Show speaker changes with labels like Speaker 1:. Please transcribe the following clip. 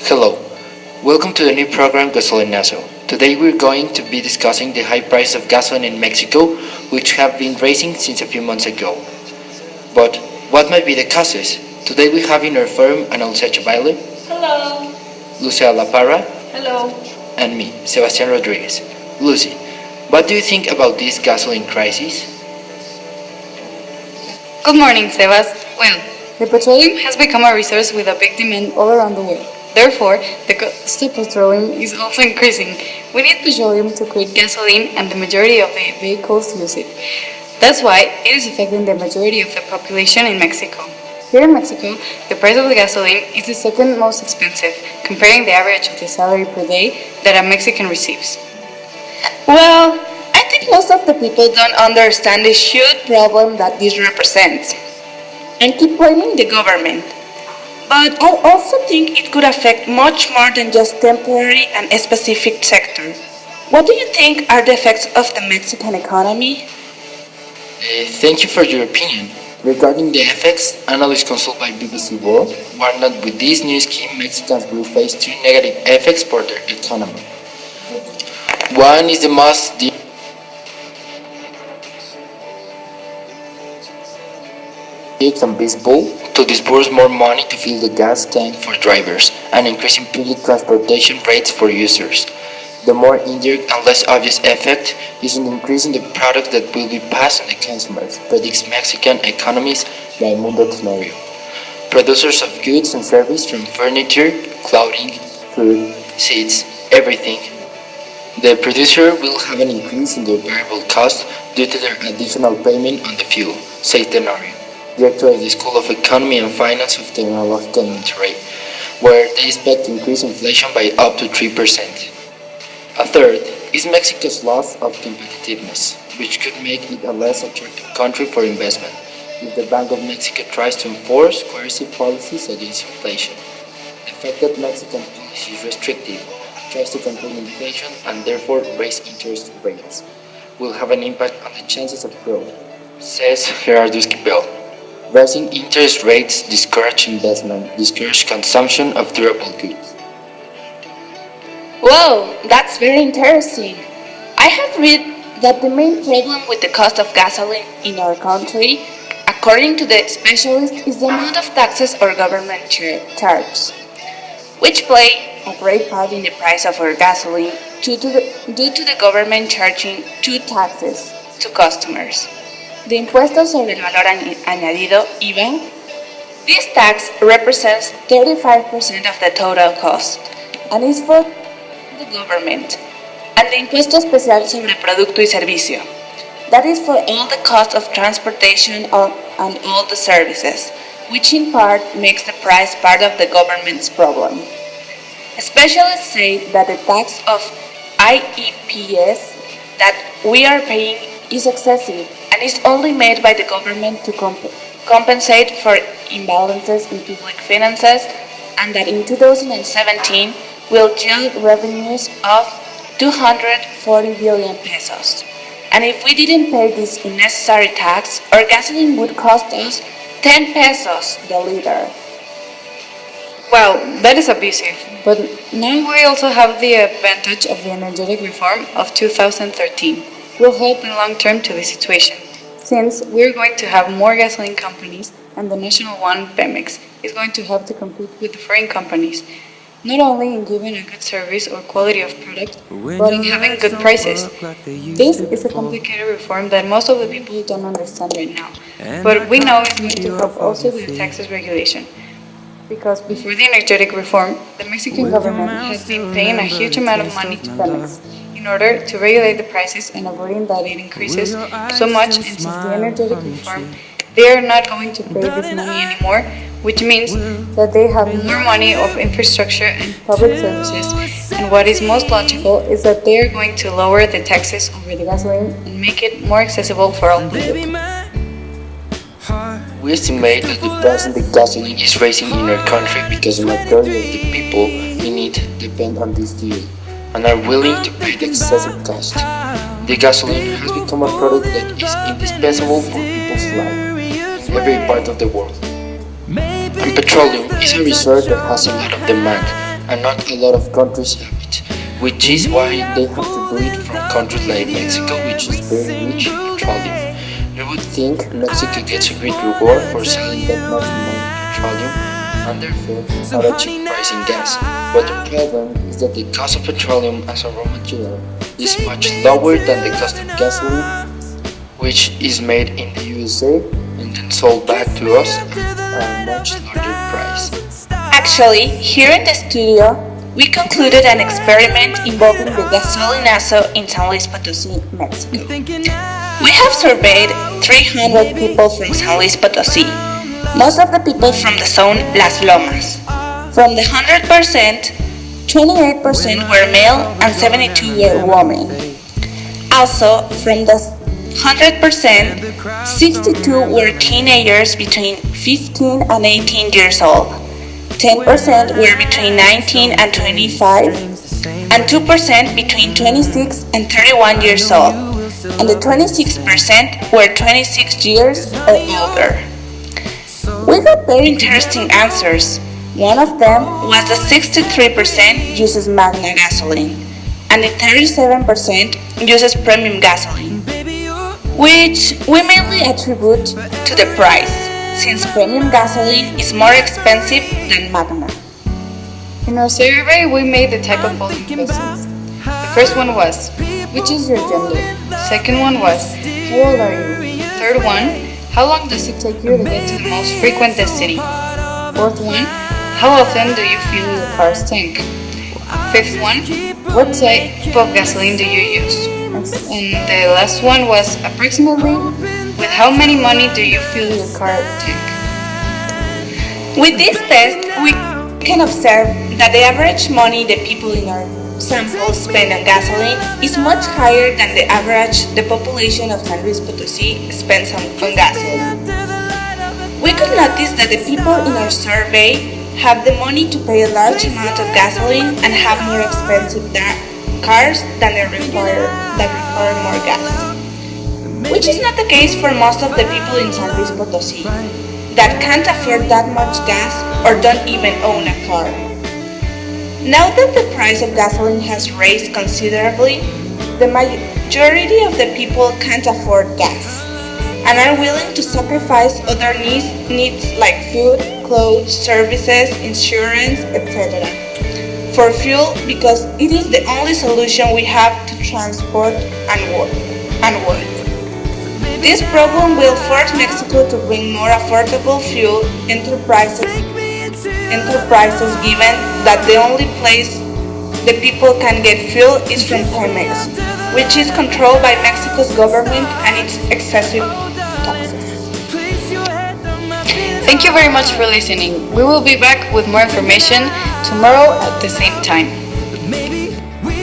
Speaker 1: Hello, welcome to the new program Gasolinazo. Today we're going to be discussing the high price of gasoline in Mexico, which have been rising since a few months ago. But what might be the causes? Today we have in our forum Analcia Chavale,
Speaker 2: Hello.
Speaker 1: Lucia La Parra,
Speaker 2: Hello.
Speaker 1: and me, Sebastian Rodriguez. Lucy, what do you think about this gasoline crisis?
Speaker 2: Good morning, Sebas. Well, the petroleum has become a resource with a big demand all around the world. Therefore, the cost of petroleum is also increasing. We need petroleum to create gasoline, and the majority of the vehicles use it. That's why it is affecting the majority of the population in Mexico. Here in Mexico, the price of the gasoline is the second most expensive, comparing the average of the salary per day that a Mexican receives. Well, I think most of the people don't understand the huge problem that this represents and keep blaming the government. But I also think it could affect much more than just temporary and a specific sector. What do you think are the effects of the Mexican economy?
Speaker 1: Thank you for your opinion. Regarding the effects, analysts consulted by BBC World warned that with this new scheme, Mexicans will face two negative effects for their economy. One is the most and visible to disburse more money to fill the gas tank for drivers and increasing public transportation rates for users. The more indirect and less obvious effect is an increase in the product that will be passed on the consumers, predicts Mexican economist Raimundo Tenorio. Producers of goods and services from furniture, clothing, food, seats, everything. The producer will have an increase in their variable cost due to their additional payment on the fuel, says Tenorio, director of the School of Economy and Finance of Tecnological Monterrey, where they expect to increase inflation by up to 3%. A third is Mexico's loss of competitiveness, which could make it a less attractive country for investment if the Bank of Mexico tries to enforce coercive policies against inflation. The fact that Mexican policy is restrictive, tries to contain inflation and therefore raise interest rates, will have an impact on the chances of growth, says Gerardo Esquivel. Rising interest rates discourage investment, discourage consumption of durable goods.
Speaker 2: Wow, that's very interesting. I have read that the main problem with the cost of gasoline in our country, according to the specialist, is the amount of taxes or government charges, which play a great part in the price of our gasoline due to the government charging two taxes to customers. The Impuesto sobre el Valor Añadido, IVA. This tax represents 35% of the total cost and is for the government, and the Impuesto Especial sobre Producto y Servicio. That is for all the cost of transportation and all the services, which in part makes the price part of the government's problem. Specialists say that the tax of IEPS that we are paying is excessive and is only made by the government to compensate for imbalances in public finances, and that in 2017 will yield revenues of 240 billion pesos. And if we didn't pay this unnecessary tax, our gasoline would cost us 10 pesos the liter. Well, that is abusive, but now we also have the advantage of the energetic reform of 2013. Will help in long term to the situation, since we're going to have more gasoline companies and the national one, Pemex, is going to have to compete with the foreign companies, not only in giving a good service or quality of product, but in having good prices. This is a complicated reform that most of the people don't understand right now, but we know it's going to help also with the taxes regulation. Because before the energetic reform, the Mexican government has been paying a huge amount of money to Pemex in order to regulate the prices and avoiding that it increases so much, and since the energetic reform, they are not going to pay this money anymore, which means that they have more money of infrastructure and public services, and what is most logical is that they are going to lower the taxes over the gasoline and make it more accessible for all people.
Speaker 1: We estimate that the price of the gasoline is rising in our country because the majority of the people in it depend on this fuel and are willing to pay the excessive cost. The gasoline has become a product that is indispensable for people's life in every part of the world. And petroleum is a resource that has a lot of demand and not a lot of countries have it, which is why they have to do it from countries like Mexico, which is very rich in petroleum. You would think Mexico gets a great reward for selling that much more petroleum and therefore not a cheap price in gas, but the problem is that the cost of petroleum as a raw material is much lower than the cost of gasoline, which is made in the USA and then sold back to us at a much larger price.
Speaker 2: Actually, here in the studio, we concluded an experiment involving the gasolinazo in San Luis Potosí, Mexico. We have surveyed 300 people from San Luis Potosí, most of the people from the zone Las Lomas. From the 100%, 28% were male and 72 were women. Also, from the 100%, 62 were teenagers between 15 and 18 years old, 10% were between 19 and 25, and 2% between 26 and 31 years old, and the 26% were 26 years or older. We got very interesting answers. One of them was that 63% uses Magna gasoline, and the 37% uses premium gasoline, which we mainly attribute to the price, since premium gasoline is more expensive than Magna.
Speaker 3: In our survey, we made the type of following questions. The first one was,
Speaker 2: Which is your gender?
Speaker 3: second one was,
Speaker 2: How old are you?
Speaker 3: third one, how long does it take you to get to the most frequent city? Fourth one, how often do you fill your car's tank? Fifth one, what type of gasoline do you use? And the last one was approximately, with how many money do you fill your car tank?
Speaker 2: With this test, we can observe that the average money the people in our sample spend on gasoline is much higher than the average the population of San Luis Potosí spends on gasoline. We could notice that the people in our survey have the money to pay a large amount of gasoline and have more expensive cars that require more gas, which is not the case for most of the people in San Luis Potosí that can't afford that much gas or don't even own a car. Now that the price of gasoline has raised considerably, the majority of the people can't afford gas and are willing to sacrifice other needs like food, clothes, services, insurance, etc. for fuel because it is the only solution we have to transport and work. This problem will force Mexico to bring more affordable fuel enterprises given that the only place the people can get fuel is from Pemex, which is controlled by Mexico's government and its excessive taxes.
Speaker 3: Thank you very much for listening. We will be back with more information tomorrow at the same time.
Speaker 4: Maybe we